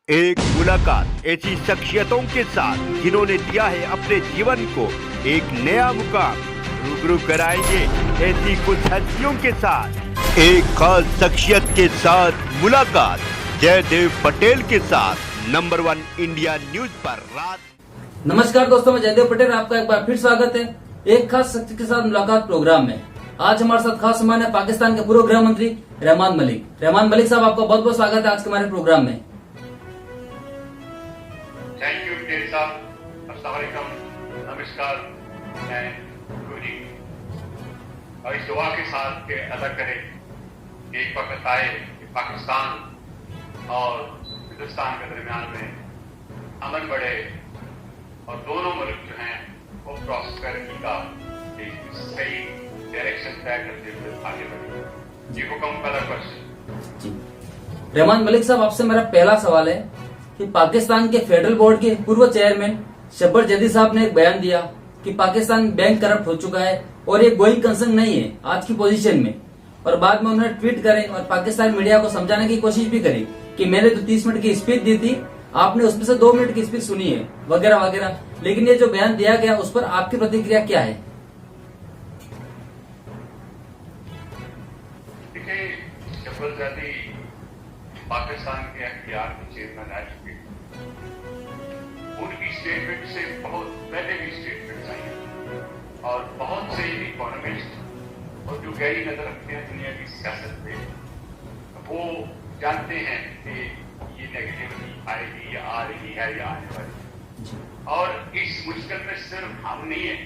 एक मुलाकात ऐसी शख्सियतों के साथ जिन्होंने दिया है अपने जीवन को एक नया मुकाम। रूबरू कराएंगे ऐसी कुछ हस्तियों के साथ एक खास शख्सियत के साथ मुलाकात जयदेव पटेल के साथ नंबर 1 इंडिया न्यूज पर रात। नमस्कार दोस्तों, मैं जयदेव पटेल, आपका एक बार फिर स्वागत है एक खास शख्सियत के साथ मुलाकात प्रोग्राम में। आज हमारे साथ खास मेहमान है पाकिस्तान के पूर्व गृह मंत्री रहमान मलिक। रहमान मलिक साहब, आपका बहुत बहुत स्वागत है आज के हमारे प्रोग्राम में। थैंक यू पटेल साहब, अस्सलाम वालेकुम, नमस्कार। मैं गुरी और इस दुआ के साथ के अदा करें कि एक वक्त आए कि पाकिस्तान और हिंदुस्तान के दरमियान में अमन बढ़े और दोनों मुल्क जो हैं वो प्रॉस्पेरिटी का एक सही डायरेक्शन तय करते हुए आगे बढ़े। जी हुक्म, पहला क्वेश्चन। रहमान मलिक साहब, आपसे मेरा पहला सवाल है कि पाकिस्तान के फेडरल बोर्ड के पूर्व चेयरमैन शब्बर जैदी साहब ने एक बयान दिया कि पाकिस्तान बैंक करप्ट हो चुका है और ये गोइंग कंसर्न नहीं है आज की पोजीशन में, और बाद में उन्होंने ट्वीट करे और पाकिस्तान मीडिया को समझाने की कोशिश भी करी कि मैंने तो 30 मिनट की स्पीच दी थी, आपने उसमें से 2 मिनट की स्पीच सुनी है वगैरह वगैरह। लेकिन ये जो बयान दिया गया उस पर आपकी प्रतिक्रिया क्या है? देखिए, शब्बर जैदी पाकिस्तान के एफटीआर के चेयरमैन रह चुके हैं। उनकी स्टेटमेंट से बहुत पहले भी स्टेटमेंट्स आई हैं और बहुत से इकोनॉमिस्ट और जो गहरी नजर रखते हैं दुनिया की सियासत पे, वो जानते हैं कि ये नेगेटिविटी आएगी या आ रही है या आने वाली। और इस मुश्किल में सिर्फ हम नहीं है,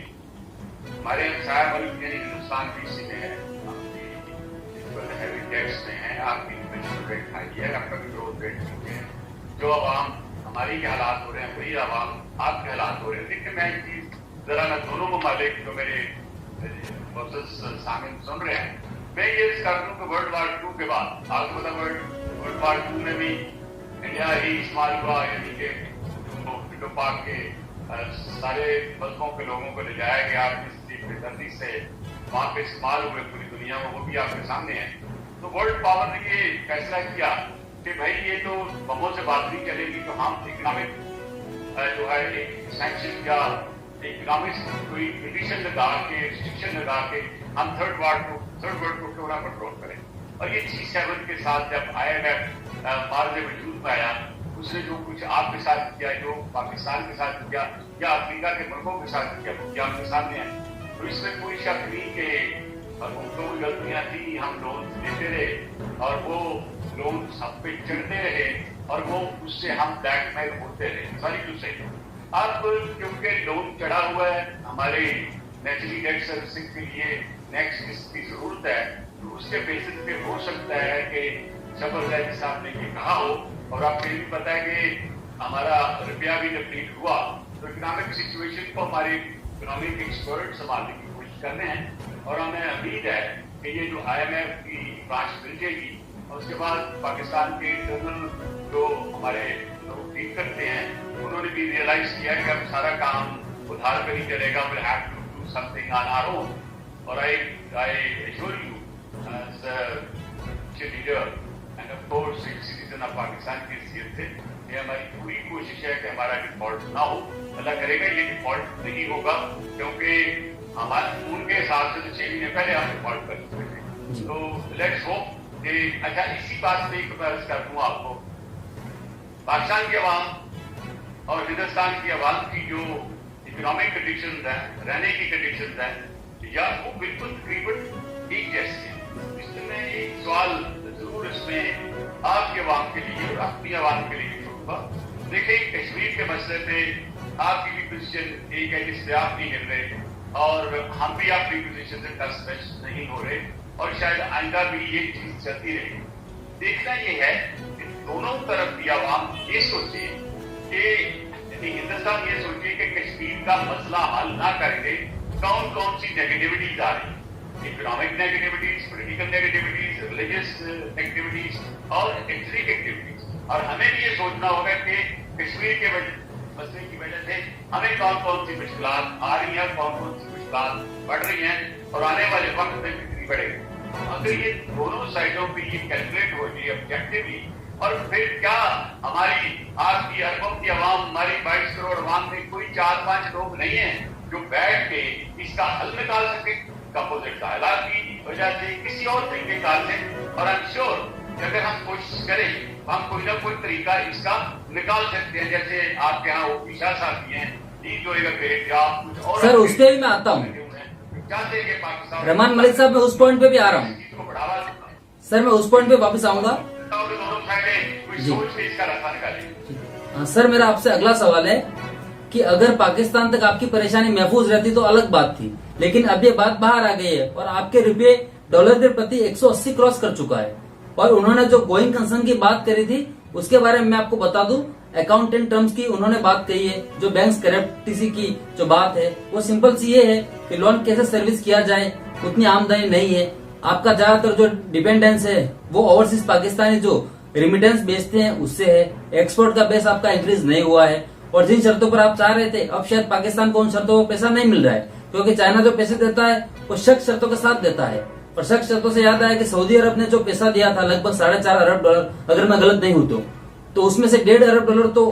हमारे हमसाया मुल्क यानी हिंदुस्तान भी इसी में है, हैवी टैक्स में है, आपकी इन्वेस्टमेंट रेट हाई है, आपका ग्रोथ रेट ठीक है। जो आवाम हमारी के हालात हो रहे हैं वही आवाम आपके हालात हो रहे हैं। लेकिन मैं एक चीज जरा मैं दोनों ममालिक जो मेरे सामने सुन रहे हैं, मैं ये कर दूं कि वर्ल्ड वार 2 के बाद आपको पता वर्ल्ड वार 2 में भी इंडिया ही इस्तेमाल हुआ, यानी कि इंडो पाक के सारे मजहबों के लोगों को ले जाया गया किसी बेदर्दी से, वहां पे इस्तेमाल हुए पूरी दुनिया में, वो भी आपके सामने है। तो वर्ल्ड पावर ने ये फैसला किया कि भाई ये तो बमों से बात नहीं चलेगी, तो हम इकोनॉमिक जो है एक सैंक्शन या इकोनॉमिक कोई कंडीशन लगा के, रिस्ट्रिक्शन लगा के हम थर्ड वर्ल्ड को क्यों ना कंट्रोल करें। और ये G7 के साथ जब IMF मार्ज वजूद में आया, उसने जो कुछ आपके साथ किया, जो पाकिस्तान के साथ किया या अफ्रीका के मुल्कों के साथ किया, वो आपके सामने है। तो इसमें कोई शक नहीं कि हुकूमतों की गलतियां थी, हम लोन देते रहे और वो लोन सब पे चढ़ते रहे और वो उससे हम ब्लैकमेल होते रहे। सॉरी टू से अब क्योंकि लोन चढ़ा हुआ है, हमारे नेचुरली डेट सर्विसिंग के लिए नेक्स्ट इसकी जरूरत है, तो उसके बेसिस पे हो सकता है कि शब्बर जैदी साहब ने ये कहा हो। और आपको ये भी पता है कि हमारा रुपया भी डिप्लीट हुआ, तो इकोनॉमिक सिचुएशन को हमारे इकोनॉमिक एक्सपर्ट संभालने की कोशिश कर रहे हैं और हमें उम्मीद है कि ये जो IMF की ब्रांच मिल जाएगी और उसके बाद पाकिस्तान के इंटरनल जो हमारे लोग ठीक करते हैं, उन्होंने भी रियलाइज किया कि अब सारा काम उधार पे नहीं चलेगा, will have to do something on our own. और I assure you as a leader and of course एक सिटीजन ऑफ पाकिस्तान की हैसियत से ये हमारी पूरी कोशिश है कि हमारा डिफॉल्ट ना हो। अल्लाह करेगा ये डिफॉल्ट नहीं होगा, क्योंकि हमारे उनके हिसाब से तो 6 महीने पहले हम डिफॉल्ट कर चुके थे। तो लेट्स होप कि अच्छा इसी बात में एक अर्ज कर दूं आपको, पाकिस्तान की आवाम और हिंदुस्तान की आवाम की जो इकोनॉमिक कंडीशंस हैं, रहने की कंडीशंस हैं, या वो बिल्कुल तकरीबन एक जैसी है। इसमें एक सवाल जरूर इसमें आपकी आवाम के लिए और अपनी आवाम के लिए भी होगा। देखिए, कश्मीर के मसले पे आपकी भी पोजिशन एक है जिससे आप नहीं मिल रहे और हम भी अपनी पोजिशन से टच नहीं हो रहे और शायद आइंदा भी ये चीज चलती रहेगी। देखना ये है कि दोनों तरफ की आवाम ये सोचे कि हिंदुस्तान ये सोचे कि कश्मीर का मसला हल ना करेंगे कौन कौन सी नेगेटिविटीज आ रही, economic negativities, political negativities, religious activities और एथनिक एक्टिविटीज। और हमें भी ये सोचना होगा कि कश्मीर के मसले की वजह से हमें कौन कौन सी मुश्किलात आ रही हैं, कौन कौन सी मुश्किलात बढ़ रही हैं और आने वाले वक्त में कितनी बढ़ेगी। अगर ये दोनों साइडों पे ये कैलकुलेट हो जाए ऑब्जेक्टिवली और फिर क्या हमारी आपकी अरबों की आवाम, हमारी 22 करोड़ आवाम में कोई 4-5 लोग नहीं हैं जो बैठ के इसका हल निकाल सके। कंपोजिट हालात की वजह से, किसी और तरीके कार से, और आई एम श्योर कि अगर हम कोशिश करें तो हम कोई ना कोई तरीका इसका निकाल सकते हैं। जैसे आपके यहाँ ओपी शाह साहब भी हैं, दी जो एक ग्रेट जॉब, कुछ और सर उस पर भी मैं आता हूँ। चाहते हैं कि पाकिस्तान रहमान मलिक साहब, मैं उस पॉइंट पे भी आ रहा हूँ इसको बढ़ावा देना। सर, मैं उस पॉइंट पे वापस आऊंगा। दोनों साइडें कोई जी। सोच के इसका रास्ता निकालें। सर, मेरा आपसे अगला सवाल है कि अगर पाकिस्तान तक आपकी परेशानी महफूज रहती तो अलग बात थी, लेकिन अब ये बात बाहर आ गई है और आपके रुपये डॉलर के प्रति 180 क्रॉस कर चुका है। और उन्होंने जो गोइंग कंसर्न की बात करी थी उसके बारे में मैं आपको बता दूं, अकाउंटेंट टर्म्स की उन्होंने बात कही है। जो बैंक करप्टिसी की जो बात है वो सिंपल सी ये है कि लोन कैसे सर्विस किया जाए, उतनी आमदनी नहीं है। आपका ज्यादातर जो डिपेंडेंस है वो ओवरसीज पाकिस्तानी जो रिमिटेंस बेचते हैं उससे है। एक्सपोर्ट का बेस आपका इंक्रीज नहीं हुआ है और जिन शर्तों पर आप चाह रहे थे अब शायद पाकिस्तान को उन शर्तों पर पैसा नहीं मिल रहा है, क्योंकि चाइना जो पैसे देता है वो सख्त शर्तों के साथ देता है। और सख्त शर्तों से याद आया कि सऊदी अरब ने जो पैसा दिया था लगभग 4.5 अरब डॉलर, अगर मैं गलत नहीं हूं तो उसमें से 1.5 अरब डॉलर तो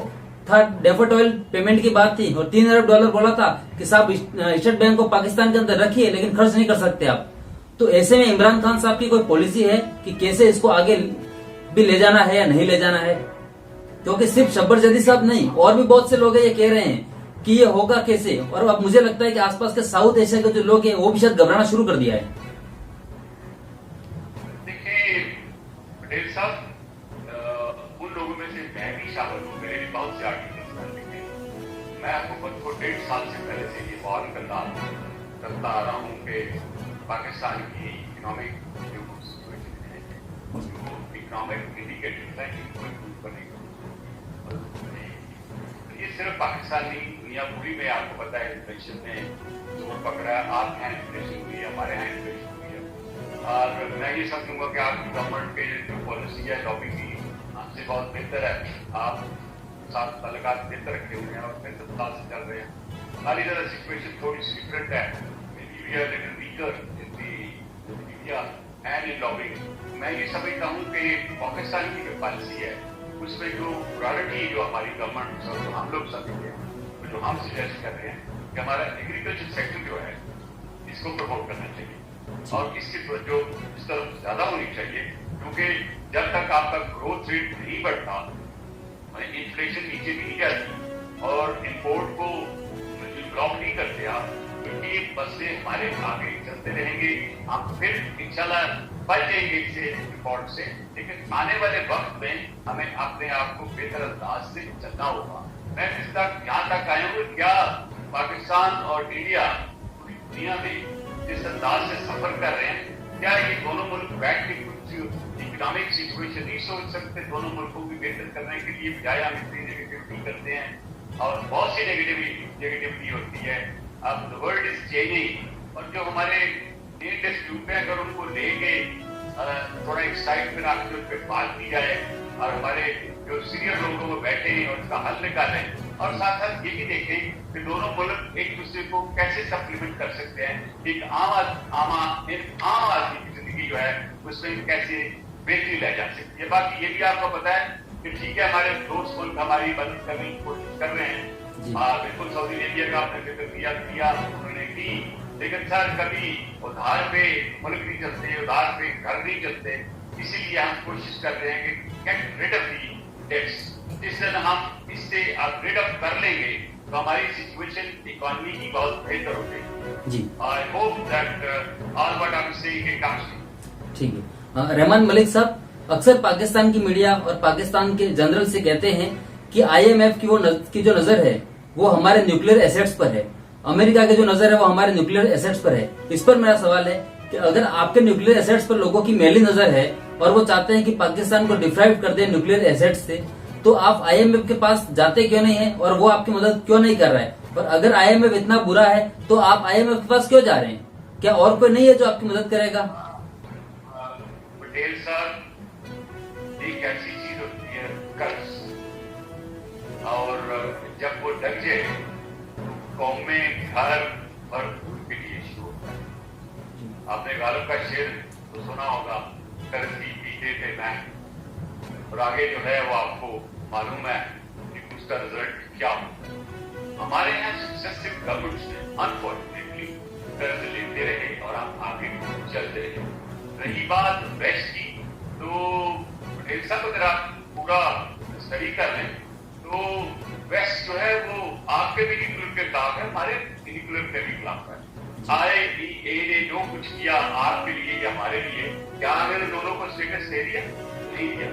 था डेफर्ड ऑयल पेमेंट की बात थी और 3 अरब डॉलर बोला था कि साहब स्टेट बैंक को पाकिस्तान के अंदर रखिए लेकिन खर्च नहीं कर सकते आप। तो ऐसे में इमरान खान साहब की कोई पॉलिसी है कि कैसे इसको आगे भी ले जाना है या नहीं ले जाना है? क्योंकि सिर्फ शब्बर जदी साहब नहीं और भी बहुत से लोग ये कह रहे हैं कि ये होगा कैसे। और अब मुझे लगता है कि आसपास के साउथ एशिया के जो लोग हैं वो भी शायद घबराना शुरू कर दिया है। देखिए पटेल साहब, उन लोगों में से मैं भी शामिल हूँ। मेरे भी बहुत से आर्टिकल्स लिखे। मैं आपको 1.5 साल से पहले से ये वार्न करता आ रहा हूँ कि पाकिस्तान की इकोनॉमिक जो सिचुएशन है, जो इकोनॉमिक इंडिकेटर्स हैं इनको इम्प्रूव करने की, ये सिर्फ पाकिस्तान नहीं, दुनिया पूरी में आपको पता है इन्फ्लेशन ने जोर पकड़ा है। आपके यहाँ इन्फ्लेशन हुई है, हमारे यहाँ इन्फ्लेशन हुई है। और मैं ये समझूंगा कि आपकी गवर्नमेंट के जो पॉलिसी है लॉबी की आपसे बहुत बेहतर है। आप साथ ताल्लुकात बेहतर रखे हुए हैं और बेहतर साल से चल रहे हैं। हमारी तरह सिचुएशन थोड़ी सी डिफरेंट है। Media and in lobbying. मैं ये समझता हूँ कि पाकिस्तान की जो पॉलिसी है उसमें जो प्रायोरिटी जो हमारी गवर्नमेंट और जो हम लोग समझते हैं, जो हम सजेस्ट कर रहे हैं कि हमारा एग्रीकल्चर सेक्टर जो है इसको प्रमोट करना चाहिए और इसकी जो इस तरफ ज्यादा होनी चाहिए, क्योंकि जब तक आपका ग्रोथ रेट नहीं बढ़ता, इन्फ्लेशन नीचे नहीं जाती और इम्पोर्ट को ब्लॉक नहीं करते आप, क्योंकि ये मसले हमारे आगे चलते रहेंगे। हम फिर इंशाल्लाह बच जाएंगे इससे रिपोर्ट से, लेकिन आने वाले वक्त में हमें अपने आप को बेहतर अंदाज से चलना होगा। मैं इस तक यहाँ तक आया हूँ, क्या पाकिस्तान और इंडिया पूरी दुनिया में जिस अंदाज से सफर कर रहे हैं, क्या ये दोनों मुल्क बैठ के कुछ इकोनॉमिक सिचुएशन नहीं सोच सकते? दोनों मुल्कों की बेहतर करने के लिए बजाय हम इतनी नेगेटिविटी करते हैं और बहुत सी नेगेटिविटी होती है। अब द वर्ल्ड इज चेंजिंग और जो हमारे मेन डिस्प्यूट है अगर उनको लेके थोड़ा एक साइड में रख के उस पर बात की जाए और हमारे जो सीनियर लोगों को बैठे और उसका हल निकालें और साथ साथ ये भी देखें कि दोनों मुल्क एक दूसरे को कैसे सप्लीमेंट कर सकते हैं। एक आम आदमी की जिंदगी जो है उसमें कैसे बेहतरी लाई जा सकती है। बाकी ये भी आपको पता है कि ठीक है हमारे दोस्त मुल्क हमारी मदद करने की कोशिश कर रहे हैं। बिल्कुल सऊदी अरेबिया का आपने जिक्र किया उन्होंने की, लेकिन सर कभी उधार पे मुल्क नहीं चलते, उधार पे घर नहीं चलते। इसीलिए हम कोशिश कर रहे हैं कि get rid of the dates. जिस दिन हम इससे रिड ऑफ कर लेंगे तो हमारी सिचुएशन इकोनॉमी की बहुत बेहतर हो जाएगी जी। I hope that all what I am saying it comes true. ठीक है। रहमान मलिक साहब, अक्सर पाकिस्तान की मीडिया और पाकिस्तान के जनरल से कहते हैं कि IMF की जो नजर है वो हमारे न्यूक्लियर एसेट्स पर है, अमेरिका की जो नजर है वो हमारे न्यूक्लियर एसेट्स पर है। इस पर मेरा सवाल है कि अगर आपके न्यूक्लियर एसेट्स पर लोगों की मैली नजर है और वो चाहते हैं कि पाकिस्तान को डिप्राइव कर दे न्यूक्लियर एसेट्स से, तो आप IMF के पास जाते क्यों नहीं है और वो आपकी मदद क्यों नहीं कर रहा है? और अगर IMF इतना बुरा है तो आप IMF के पास क्यों जा रहे हैं? क्या और कोई नहीं है जो आपकी मदद करेगा? पटेल साहब, एक ऐसी चीज होती है कर्ज, और जब वो डग जाए तो कौमें, घर और भूल के लिए शुरू होता है। आपने गालिब का शेर तो सुना होगा, कर्ज भी पीते थे मैं, और आगे जो है वो आपको मालूम है उसका रिजल्ट क्या होगा। हमारे यहाँ सक्सेसिव गवर्नमेंट्स ने अनफॉर्चुनेटली कर्ज लेते रहे और हम आगे चलते रहे। रही बात वेस्ट की, तो पटेल साहब अगर आप पूरा स्टडी कर लें तो वेस्ट जो है वो आपके भी न्यूक्लियर के खिलाफ है, हमारे न्यूक्लियर के भी खिलाफ है। IAEA ने जो कुछ किया आपके लिए या हमारे लिए, क्या हमने दोनों को स्टेटस दे दिया? नहीं दिया।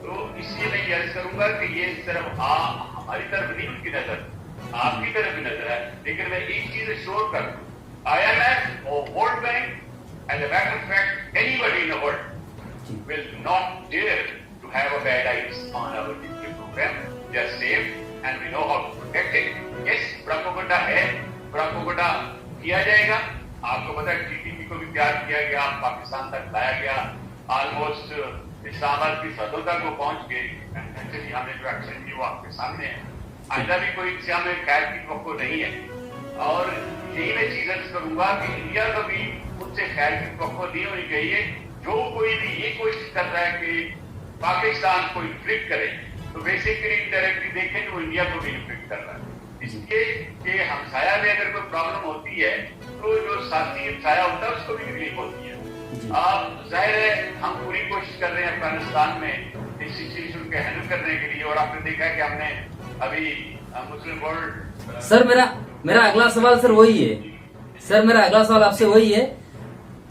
तो इसलिए मैं यह करूंगा कि ये सिर्फ हमारी तरफ नहीं, उनकी नजर आपकी तरफ भी नजर है। लेकिन मैं एक चीज श्योर कर दूं, IMF और world bank, as a matter of fact, anybody in the world will not dare to have a bad eyes on our nuclear program. They are safe and we know how to protect it. Yes, propaganda है, propaganda किया जाएगा। आपको पता है TTP को भी तैयार किया गया, पाकिस्तान तक लाया गया, ऑलमोस्ट इस्लामाबाद की सरहदों तक वो पहुंच गए। एक्चुअली हमने जो एक्शन किया वो आपके सामने है। आइंदा भी कोई इससे हमें खैर की वक्त नहीं है, और यही मैं चीज अर्ज करूंगा कि इंडिया को भी मुझसे खैर की वक्त नहीं होनी चाहिए। जो कोई भी ये कोशिश कर रहा है कि पाकिस्तान को इन्फ्लिक्ट करे, तो बेसिकली डायरेक्टली देखें तो इंडिया को भी इन्फ्लिक्ट कर रहा है। इसलिए कि हमसाया में अगर कोई प्रॉब्लम होती है तो जो साथी हमसाया होता है उसको भी तकलीफ होती है। आप जाहिर है हम पूरी कोशिश कर रहे हैं अफगानिस्तान में इस सिचुएशन को हैंडल करने के लिए, और आपने देखा है कि हमने अभी मुस्लिम वर्ल्ड। सर मेरा अगला सवाल सर वही है, सर मेरा अगला सवाल आपसे वही है।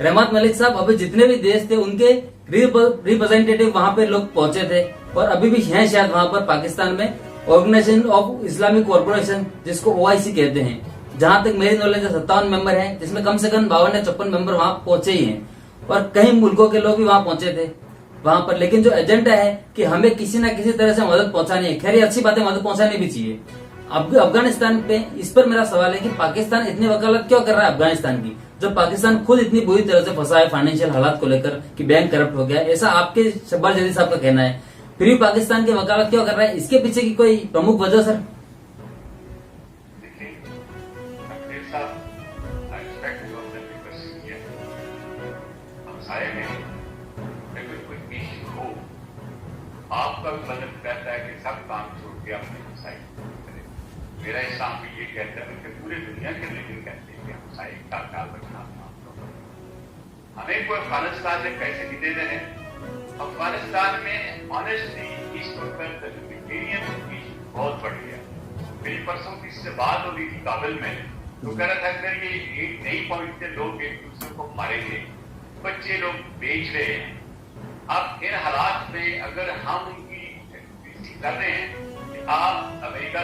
रहमत मलिक साहब, अभी जितने भी देश थे उनके रिप्रेजेंटेटिव वहां पे लोग पहुंचे थे, और अभी भी हैं शायद वहां पर पाकिस्तान में ऑर्गेनाइजेशन ऑफ इस्लामिक कॉर्पोरेशन, जिसको OIC कहते हैं। जहां तक मेरी नॉलेज है 57 मेंबर हैं, जिसमें कम से कम 52 या 56 मेंबर वहां पहुंचे ही हैं, और कई मुल्कों के लोग भी वहां पहुंचे थे वहां पर। लेकिन जो एजेंडा है कि हमें किसी न किसी तरह से मदद पहुंचानी है, खैर ये अच्छी बात है, मदद पहुंचानी भी चाहिए। अब अफगानिस्तान पे इस पर मेरा सवाल है कि पाकिस्तान इतनी वकालत क्यों कर रहा है अफगानिस्तान की, जब पाकिस्तान खुद इतनी बुरी तरह से फंसा है फाइनेंशियल हालात को लेकर कि बैंक करप्ट हो गया, ऐसा आपके शब्बार जदी साहब का कहना है। फिर भी पाकिस्तान की वकालत क्यों कर रहा है, इसके पीछे की कोई प्रमुख वजह सर? देखिए अखिल साहब, आई रिस्पेक्ट जो आपने रिक्वेस्ट किया, हमसाये में अगर कोई इश्यू हो, आपका भी मतलब कहता है कि सब काम छोड़ के अपने हमसाये करें। मेरा इस्लाम भी ये कहता है कि पूरे दुनिया के लेकिन कहते हैं कि हमसाये का ख्याल रखना। हमें कोई अफगानिस्तान से पैसे नहीं दे रहे हैं। अफगानिस्तान में ऑनेस्टली इस वक्त ह्यूमैनिटेरियन इशू बहुत बढ़ गया। मेरी परसों की इससे बात हो रही थी काबुल में, तो कह रहा था अगर ये एक नई पॉइंट से लोग एक दूसरे को मारेंगे, बच्चे लोग बेच रहे हैं। अब इन हालात में अगर हम उनकी कर रहे हैं कि आप अमेरिका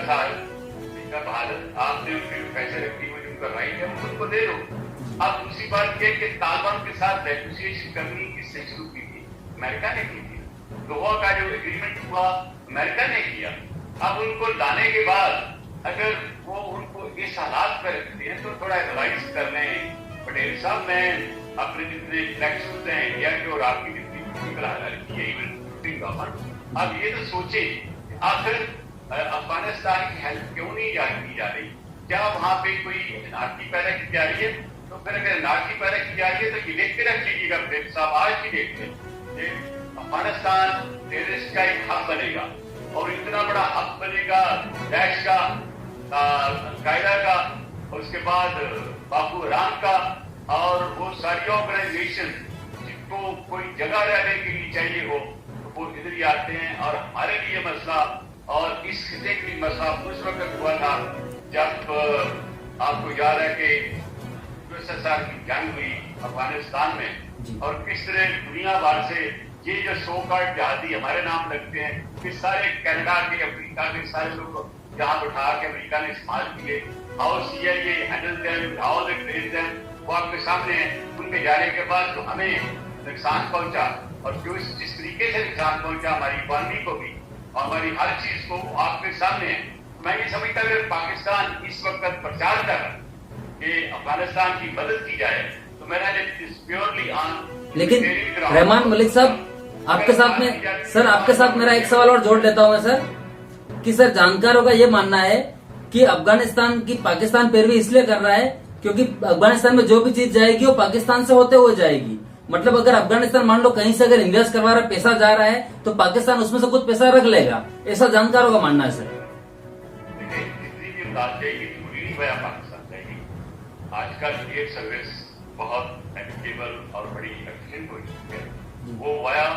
भारत आपने उनके पैसे रखी हुई उनका राइट है, उनको दे दो। अब दूसरी बात यह कि तालिबान के साथ नेगोशिएशन करनी किससे शुरू की थी? अमेरिका ने की थी। दोहा का जो एग्रीमेंट हुआ अमेरिका ने किया। अब उनको लाने के बाद अगर वो उनको इस हालात पर रखते हैं तो थोड़ा एडवाइस कर लें पटेल साहब। मैं अपने जितने इलेक्शन हैं इंडिया के और आपकी जितनी की है, अब ये तो सोचे आखिर अफगानिस्तान की हेल्प क्यों नहीं की जा रही? क्या वहां पे कोई एनआरसी पैदा की जा रही है? तो फिर अगर एनआरसी पैदा की जा रही है तो ये देख के रख लीजिएगा पटेल साहब, आज की डेट में अफगानिस्तान टेररिस्ट का एक हब बनेगा, और इतना बड़ा हब बनेगा दैश का, कायदा का, उसके बाद बाबू हराम का, और वो सारी ऑर्गेनाइजेशन जिनको कोई जगह रहने के लिए चाहिए हो तो वो इधर ही आते हैं। और हमारे लिए मसला और इस खिते की मसला उस वक्त हुआ था जब आपको याद है कि USSR की जंग हुई अफगानिस्तान में, और किस तरह दुनिया भर से ये जो सो कॉल्ड जहादी हमारे नाम लगते हैं कि सारे कनाडा के, अफ्रीका के सारे लोग यहाँ बैठा के अमेरिका ने इस्तेमाल किए। How CIA handle them, how they train them, वो आपके सामने है। उनके जाने के बाद जो हमें नुकसान पहुंचा, और जो जिस तरीके से नुकसान पहुंचा हमारी इकॉनमी को भी और हमारी हर चीज को, आपके सामने है। मैं ये समझता अगर पाकिस्तान इस वक्त प्रचार कर कि अफगानिस्तान की मदद की जाए तो मेरा प्योरली ऑन। लेकिन रहमान मलिक साहब, आपके साथ में सर, आपके साथ मेरा एक सवाल और जोड़ लेता हूं मैं सर, कि सर जानकारों का ये मानना है कि अफगानिस्तान की पाकिस्तान पैरवी इसलिए कर रहा है क्योंकि अफगानिस्तान में जो भी चीज जाएगी वो पाकिस्तान से होते हुए जाएगी। मतलब अगर अफगानिस्तान मान लो कहीं से अगर इन्वेस्ट करवा रहा पैसा जा रहा है तो पाकिस्तान उसमें से कुछ पैसा रख लेगा, ऐसा जानकारों का मानना है सर। साथ जाएगी, जरूरी नहीं वाया पाकिस्तान जाएगी। आजकल एयर सर्विस बहुत एफिकेबल और बड़ी एफिशिएंट हो चुकी है। वो वाया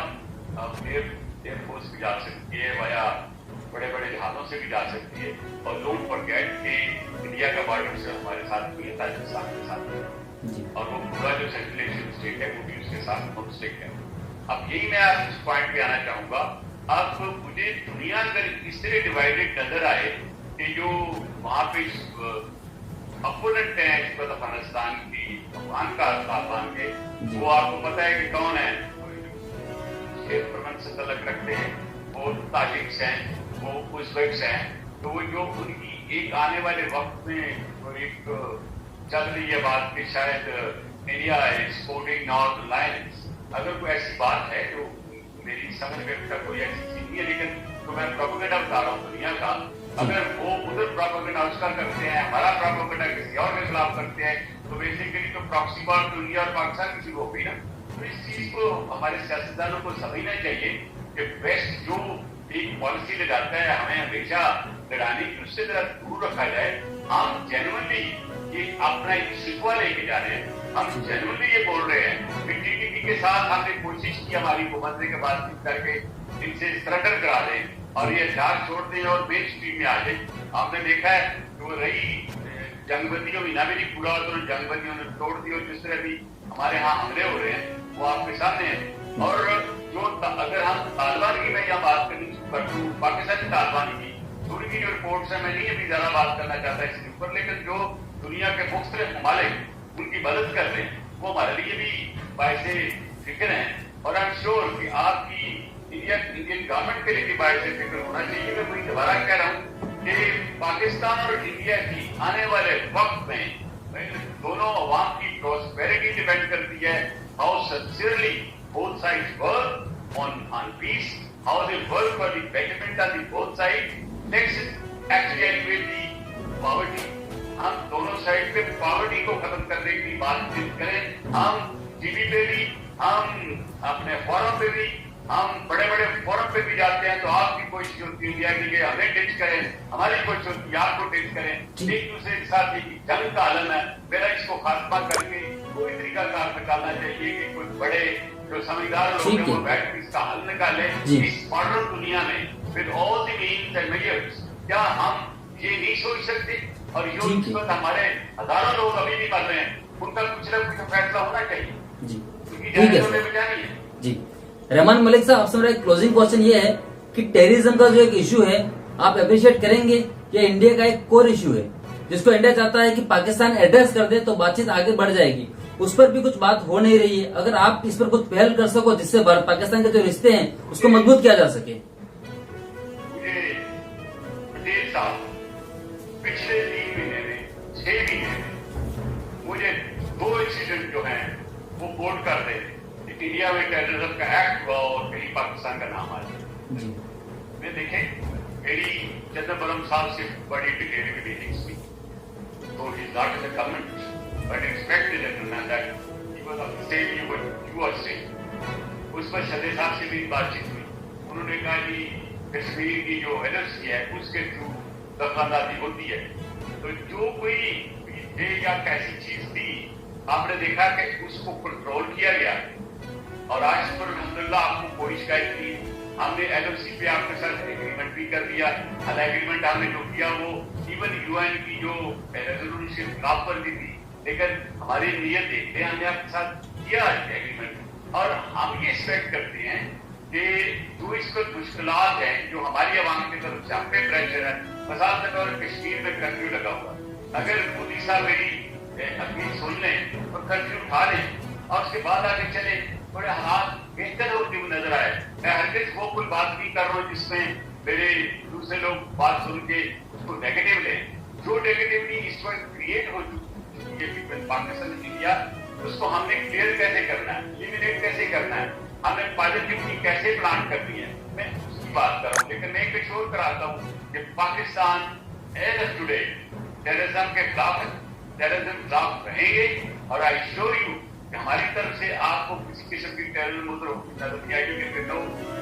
एयरफोर्स भी जा सकती है, वाया बड़े बड़े जहाजों से भी जा सकती है। और लोग फॉरगेट के इंडिया का बॉर्डर से हमारे साथ भी है, ताजिकिस्तान के साथ, और वो पूरा जो सेंट्रल एशियन स्टेट है वो भी उसके साथ मुंसलिक है। अब यही मैं आप इस पॉइंट पे आना चाहूंगा। अब मुझे दुनिया अगर इस तरह डिवाइडेड नजर आए कि जो वहां पे अपोनेंट है इस वक्त अफगानिस्तान की, अफगान का तालिबान के, वो आपको पता है कि कौन है, से तलक रखते हैं, वो ताजिक्स हैं, वो उज़्बेक्स हैं। तो वो जो उनकी एक आने वाले वक्त में वो एक चल रही है बात कि शायद इंडिया एक्सपोर्टिंग नॉर्थ अलायंस, अगर कोई ऐसी बात है जो मेरी समझ में तक कोई ऐसी चीज नहीं है, लेकिन तो मैं प्रोपेगेंडा बता रहा हूँ दुनिया का, अगर वो उधर प्रोपेगेंडा उसका करते हैं, हमारा प्रोपेगेंडा किसी और के खिलाफ करते हैं, तो बेसिकली तो प्रॉक्सी वॉर तो इंडिया और पाकिस्तान की शुरू हो गई ना। तो इस चीज को हमारे सियासतदानों को समझना चाहिए कि वेस्ट जो एक पॉलिसी लगाता है हमें हमेशा लड़ाने की, उससे जरा दूर रखा जाए। हम जेन्युइनली ये अपना एक शिकवा लेके जा रहे हैं, हम जेन्युइनली ये बोल रहे हैं कि टीटीपी के साथ हमने कोशिश की हमारी हुकूमत के बातचीत करके इनसे सरेंडर करा दें और ये हथियार छोड़ दें और मेन स्ट्रीम में आ जाए। आपने देखा है कि वो रही जंगबंदियों महीना भी नहीं पूरा हो तो जंगबंदियों ने तोड़ दी, और जिस तरह भी हमारे यहाँ हमले हो रहे हैं वो आपके सामने है। और जो अगर हम तालिबान की मैं यहाँ बात करनी कर दूँ, पाकिस्तानी तालिबान की, तो उनकी जो रिपोर्ट्स है मैं नहीं अभी ज्यादा बात करना चाहता इसके ऊपर, लेकिन जो दुनिया के मुख्तलिफ ममालिक उनकी मदद कर रहे हैं वो हमारे लिए भी बायसे फिक्र है। और आई एम श्योर कि आपकी इंडियन गवर्नमेंट के लिए भी बायसे फिक्र होना चाहिए। मैं वही दोबारा कह रहा हूँ कि पाकिस्तान और इंडिया की आने वाले वक्त में दोनों अवाम की प्रॉस्पेरिटी डिपेंड करती है, how sincerely both sides work on peace, how they work for the betterment on the both sides. Next actually elevate the poverty. हम दोनों साइड पे पॉवर्टी को खत्म करने की बातचीत करें। हम टीवी पे भी, हम अपने फोरम पे भी, हम बड़े बड़े फोरम पे भी जाते हैं, तो आपकी कोशिश होती है इंडिया के लिए हमें टेस्ट करें, हमारी कोशिश होती है आपको टेस्ट करें। एक दूसरे के साथ एक जंग का आलम है, मेरा इसको खात्मा करके कोई तरीका कार निकालना चाहिए कि कुछ बड़े जो समझदार लोग हैं वो बैठ कर इसका हल निकाले इस मॉडर्न दुनिया में with all the means and measures. क्या हम ये नहीं सोच सकते? और जो इस वक्त हमारे हजारों लोग अभी भी मर रहे हैं, उनका कुछ न कुछ फैसला होना चाहिए जी, क्योंकि है जी। रहमान मलिक साहब, आपसे मेरा एक क्लोजिंग क्वेश्चन ये है कि टेररिज्म का जो एक इशू है, आप अप्रिशिएट करेंगे कि इंडिया का एक कोर इशू है जिसको इंडिया चाहता है कि पाकिस्तान एड्रेस कर दे तो बातचीत आगे बढ़ जाएगी, उस पर भी कुछ बात हो नहीं रही है। अगर आप इस पर कुछ पहल कर सको जिससे भारत पाकिस्तान के जो रिश्ते हैं उसको मजबूत किया जा सके। पिछले 3 महीने में 6 महीने में मुझे 2 इंसिडेंट जो हैं वो बोर्ड कर रहे थे कि इंडिया में टेररिज्म का एक्ट हुआ और कहीं पाकिस्तान का नाम आ जाए। मैं देखें मेरी चिदम्बरम साहब से बड़ी डिटेल में मीटिंग्स हुई, तो he is not in the government but expected gentleman that he was of the same view what you are saying। उस पर शदे साहब से भी बातचीत हुई, उन्होंने कहा कि कश्मीर की जो एनर्जी है उसके थ्रू दखलंदाजी होती है। तो जो कोई ये या कैसी चीज थी आपने देखा कि उसको कंट्रोल किया गया, और आज पर अल्हम्दुलिल्लाह आपको कोई शिकायत नहीं। हमने एलओसी पे आपके साथ एग्रीमेंट भी कर दिया, हल एग्रीमेंट हमने जो किया वो इवन यूएन की जो रेजोल्यूशन ड्राफ्ट पर भी थी, लेकिन हमारी नीयत देखते हैं हमने आपके साथ किया एग्रीमेंट। और हम ये एक्सपेक्ट करते हैं कि जो इस पर मुश्किलात हैं जो हमारी आवाम की तरफ से हम पे प्रेशर है, मसाल तक और कश्मीर में कर्फ्यू लगा हुआ, अगर मोदी साहब मेरी अपील सुन लें और कर्फ्यू उठा लें और उसके बाद आगे चले, थोड़े हालात बेहतर होते हुए नजर आए। मैं हरगिज़ वो कोई बात नहीं कर रहा हूँ जिसमें मेरे दूसरे लोग बात सुन के उसको नेगेटिव लें। जो नेगेटिविटी इस वक्त क्रिएट हो चुकी है पाकिस्तान इंडिया, उसको हमने क्लियर कैसे करना है, एलिमिनेट कैसे करना है, हमने पॉजिटिविटी कैसे प्लान करनी है, मैं उसकी बात कर रहा हूँ। लेकिन मैं एक श्योर कराता हूँ कि Pakistan as of today terrorism के खिलाफ है, टेररिज्म खिलाफ रहेंगे। और आई श्योर यू कि हमारी तरफ से आपको किसी किस्म की टेररिज्म उधर नजर नहीं आएगी कि no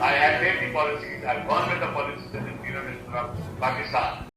I have made the policies, I have gone with the policies in Pakistan.